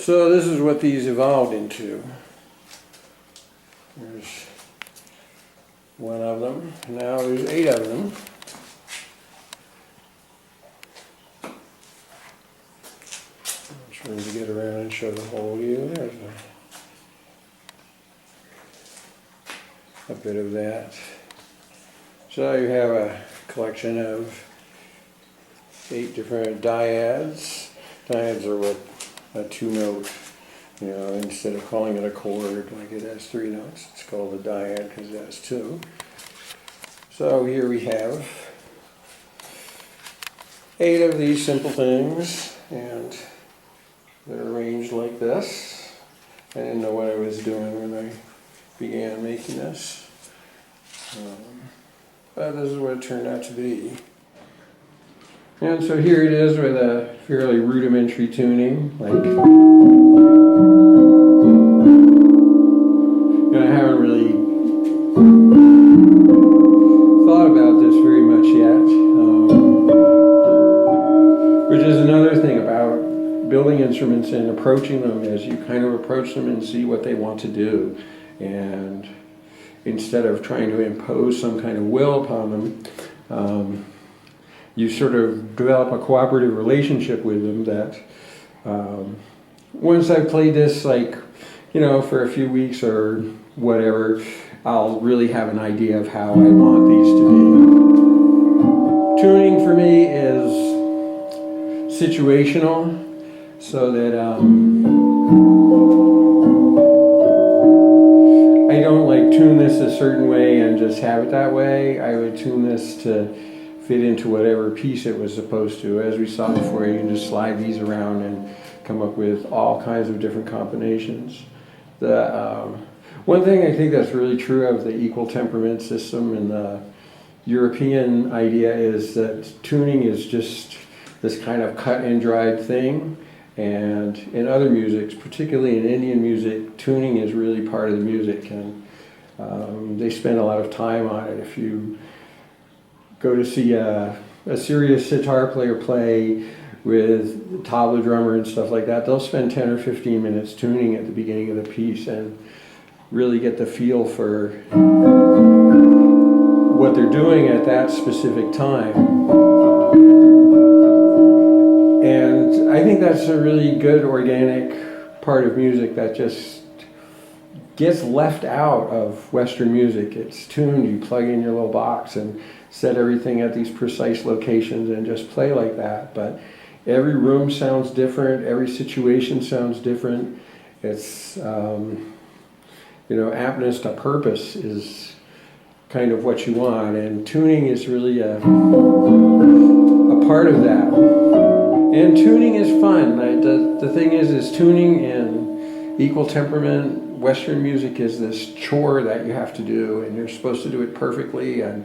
So this is what these evolved into. There's one of them. Now there's 8 of them. I'm trying to get around and show the whole view. There's a bit of that. So you have a collection of 8 different dyads. Dyads are what a 2-note, instead of calling it a chord like it has 3 notes, it's called a dyad because it has 2. So here we have 8 of these simple things, and they're arranged like this. I didn't know what I was doing when I began making this. But this is what it turned out to be. And so here it is with a fairly rudimentary tuning. I haven't really thought about this very much yet. Which is another thing about building instruments and approaching them, is you kind of approach them and see what they want to do. And instead of trying to impose some kind of will upon them, you sort of develop a cooperative relationship with them that once I've played this, for a few weeks or whatever, I'll really have an idea of how I want these to be. Tuning for me is situational, so that I don't tune this a certain way and just have it that way. I would tune this to fit into whatever piece it was supposed to. As we saw before, you can just slide these around and come up with all kinds of different combinations. One thing I think that's really true of the equal temperament system and the European idea is that tuning is just this kind of cut and dried thing. And in other musics, particularly in Indian music, tuning is really part of the music, and they spend a lot of time on it. If you go to see a serious sitar player play with tabla drummer and stuff like that, they'll spend 10 or 15 minutes tuning at the beginning of the piece and really get the feel for what they're doing at that specific time. And I think that's a really good organic part of music that just gets left out of Western music. It's tuned, you plug in your little box and set everything at these precise locations and just play like that. But every room sounds different, every situation sounds different. It's, aptness to purpose is kind of what you want, and tuning is really a part of that. And tuning is fun. The thing is tuning in equal temperament Western music is this chore that you have to do, and you're supposed to do it perfectly, and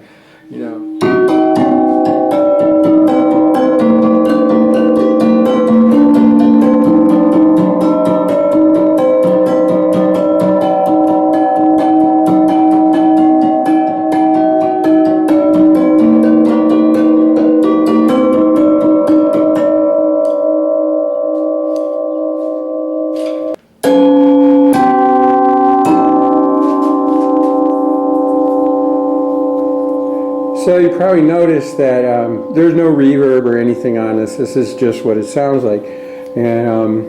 So you probably noticed that there's no reverb or anything on this. This is just what it sounds like. And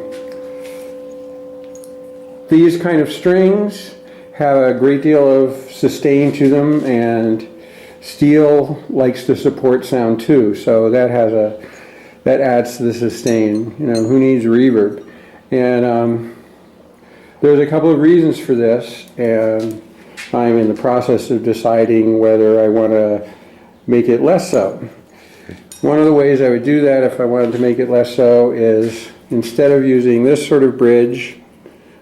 these kind of strings have a great deal of sustain to them, and steel likes to support sound too. So that adds to the sustain. Who needs reverb? And there's a couple of reasons for this, and I'm in the process of deciding whether I want to make it less so. One of the ways I would do that if I wanted to make it less so is, instead of using this sort of bridge,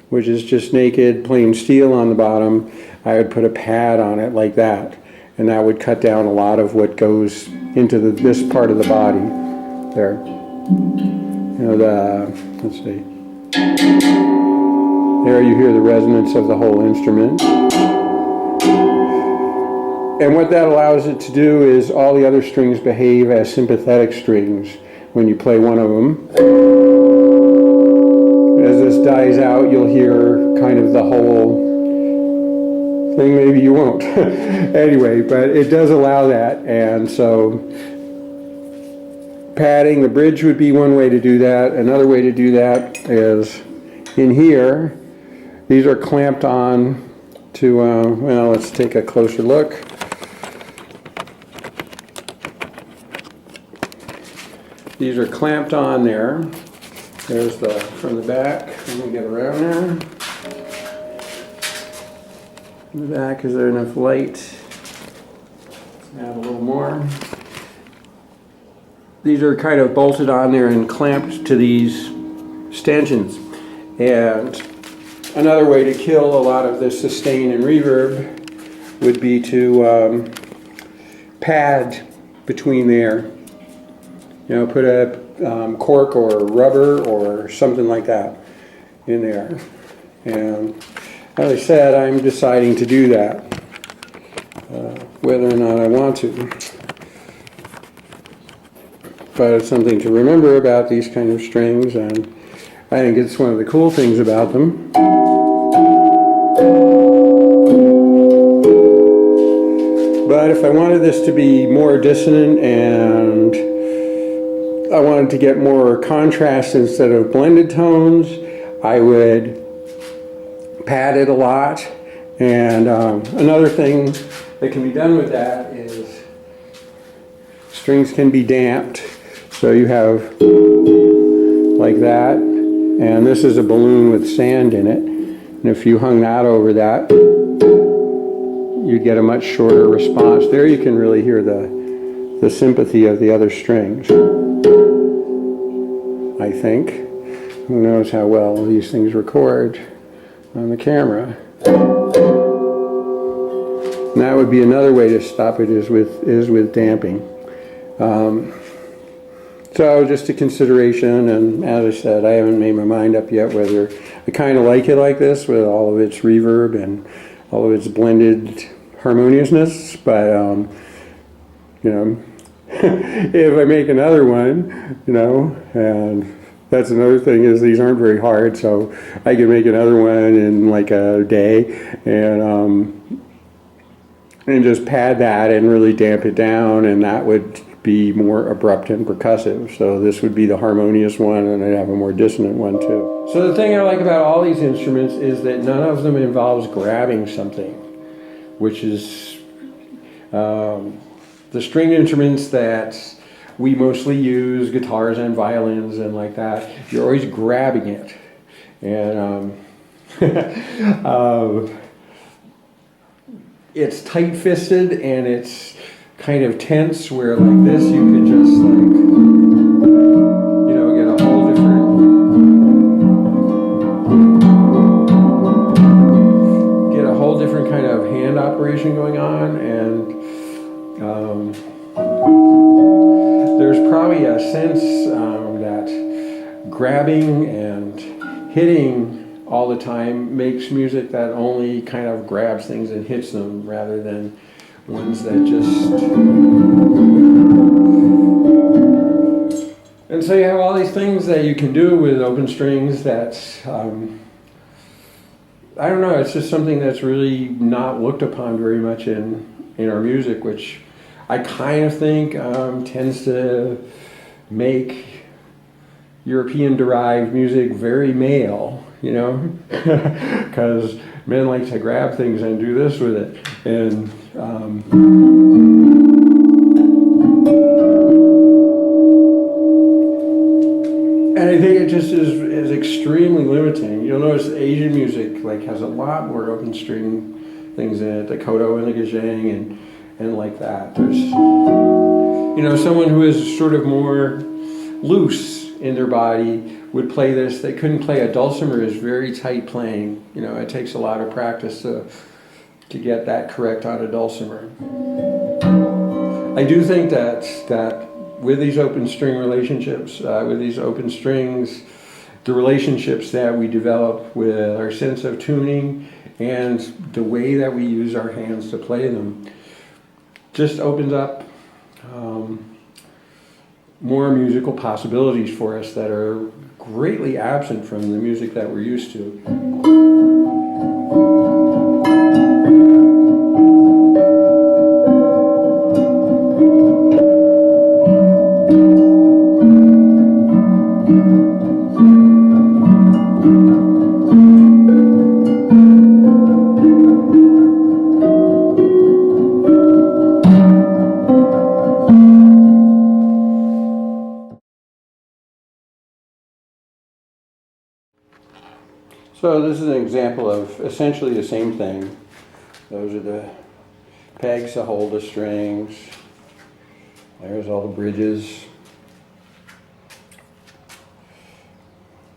which is just naked plain steel on the bottom, I would put a pad on it like that, and that would cut down a lot of what goes into this part of the body there. Let's see, there you hear the resonance of the whole instrument. And what that allows it to do is all the other strings behave as sympathetic strings when you play one of them. as this dies out, you'll hear kind of the whole thing. Maybe you won't. Anyway, but it does allow that, and so padding the bridge would be one way to do that. Another way to do that is in here. These are clamped on to, well, let's take a closer look. These are clamped on there. There's the, from the back, let me get around there. In the back, is there enough light? Add a little more. These are kind of bolted on there and clamped to these stanchions. And another way to kill a lot of the sustain and reverb would be to pad between there. You know, put a cork or rubber or something like that in there. And as I said, I'm deciding to do that, whether or not I want to. But it's something to remember about these kind of strings, and I think it's one of the cool things about them. But if I wanted this to be more dissonant and I wanted to get more contrast instead of blended tones, I would pad it a lot. And another thing that can be done with that is strings can be damped. So you have like that, and this is a balloon with sand in it. And if you hung that over that, you'd get a much shorter response. There you can really hear the sympathy of the other strings, I think. Who knows how well these things record on the camera. And that would be another way to stop it, is with damping. So just a consideration, and as I said, I haven't made my mind up yet whether I kind of like it like this with all of its reverb and all of its blended harmoniousness, but you know, if I make another one, you know, and that's another thing, is these aren't very hard, so I can make another one in like a day and just pad that and really damp it down, and that would be more abrupt and percussive. So this would be the harmonious one, and I'd have a more dissonant one too. So the thing I like about all these instruments is that none of them involves grabbing something, which is the stringed instruments that we mostly use, guitars and violins and like that, you're always grabbing it. And it's tight-fisted and it's kind of tense, where like this you could just like, you know, get a whole different kind of hand operation going on, and there's probably a sense that grabbing and hitting all the time makes music that only kind of grabs things and hits them, rather than ones that just... And so you have all these things that you can do with open strings that, I don't know, it's just something that's really not looked upon very much in our music, which I kind of think tends to make European-derived music very male, you know, because men like to grab things and do this with it. And I think it just is extremely limiting. You'll notice Asian music like has a lot more open string things in it, the koto and the gazheng and like that. There's, you know, someone who is sort of more loose in their body would play this. They couldn't play a dulcimer, is very tight playing. You know, it takes a lot of practice to get that correct on a dulcimer. I do think that with these open string relationships, with these open strings, the relationships that we develop with our sense of tuning and the way that we use our hands to play them just opens up more musical possibilities for us that are greatly absent from the music that we're used to. So this is an example of essentially the same thing. Those are the pegs to hold the strings. There's all the bridges.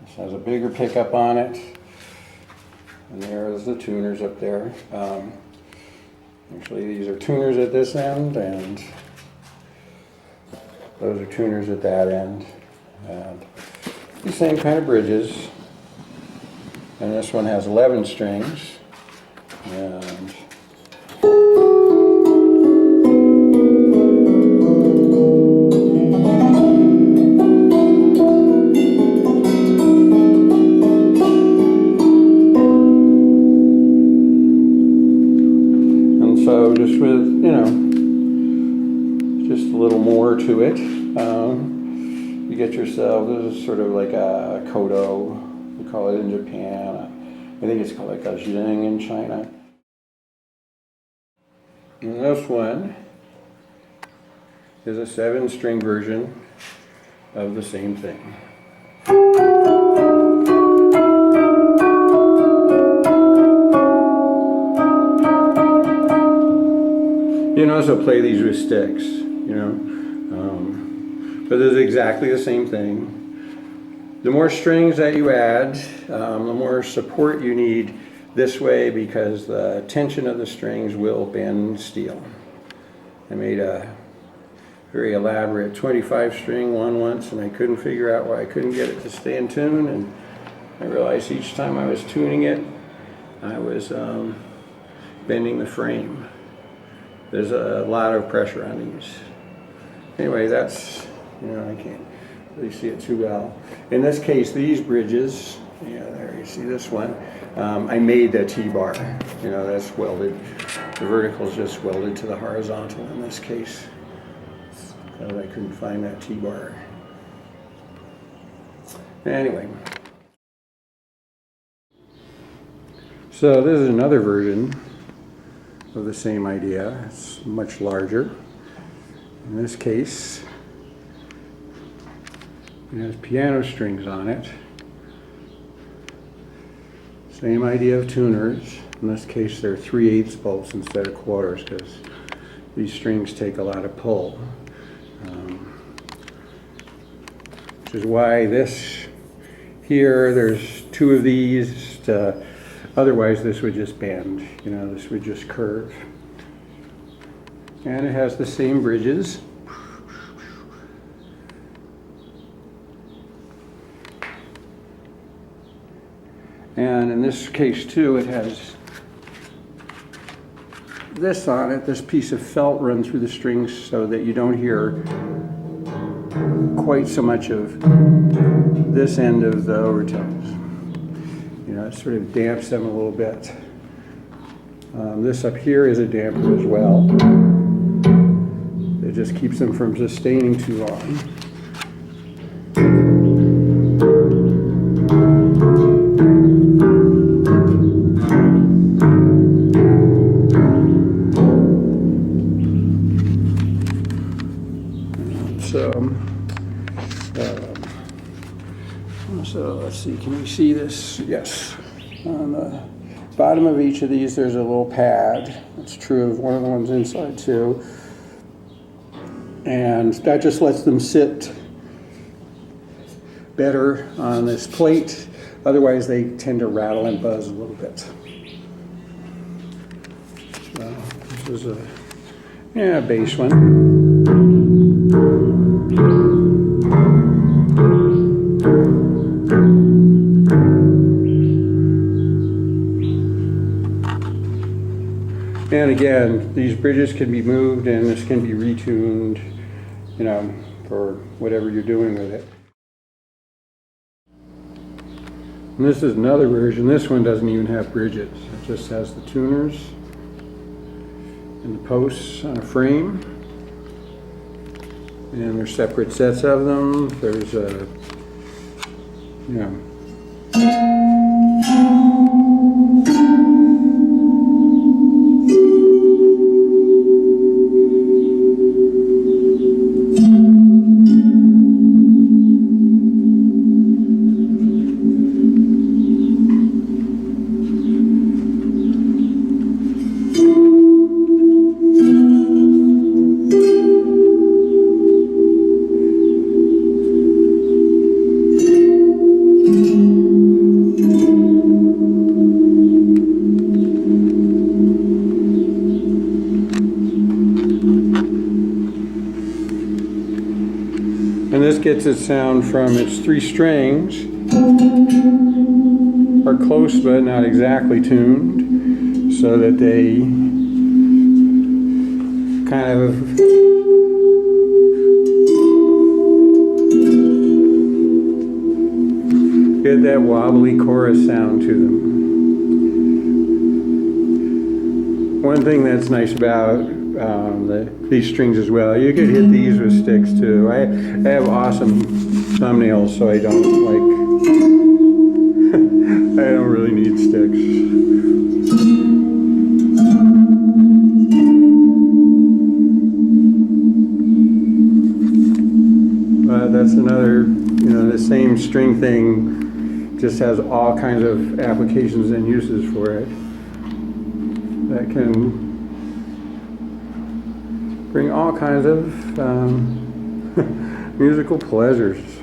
This has a bigger pickup on it. And there's the tuners up there. Actually, these are tuners at this end, and those are tuners at that end. And the same kind of bridges. And this one has 11 strings. And so just with, just a little more to it, you get yourself, this is sort of like a kodo. We call it in Japan. I think it's called like a zheng in China. And this one is a 7-string version of the same thing. You can also play these with sticks, but it's exactly the same thing. The more strings that you add, the more support you need this way, because the tension of the strings will bend steel. I made a very elaborate 25-string one once, and I couldn't figure out why I couldn't get it to stay in tune, and I realized each time I was tuning it, I was bending the frame. There's a lot of pressure on these. Anyway, that's, I can't really see it too well. In this case, these bridges, there you see this one, I made the T-bar. That's welded. The vertical is just welded to the horizontal in this case, because I couldn't find that T-bar. Anyway. So this is another version of the same idea. It's much larger. In this case, it has piano strings on it. Same idea of tuners. In this case, they're 3/8 bolts instead of quarters, because these strings take a lot of pull. Which is why this here, there's 2 of these. Otherwise, this would just bend. This would just curve. And it has the same bridges. And in this case too, it has this on it, this piece of felt run through the strings so that you don't hear quite so much of this end of the overtones. It sort of damps them a little bit. This up here is a damper as well. It just keeps them from sustaining too long. So let's see, can you see this? Yes. On the bottom of each of these there's a little pad. That's true of one of the ones inside too. And that just lets them sit better on this plate. Otherwise they tend to rattle and buzz a little bit. So this is a bass one. And again, these bridges can be moved and this can be retuned, for whatever you're doing with it. And this is another version. This one doesn't even have bridges. It just has the tuners and the posts on a frame. And there's separate sets of them. There's a, and this gets its sound from its 3 strings are close but not exactly tuned, so that they kind of get that wobbly chorus sound to them. One thing that's nice about these strings as well, you could hit these with sticks too. I have awesome thumbnails, so I don't I don't really need sticks. But that's another, the same string thing just has all kinds of applications and uses for it that can bring all kinds of musical pleasures.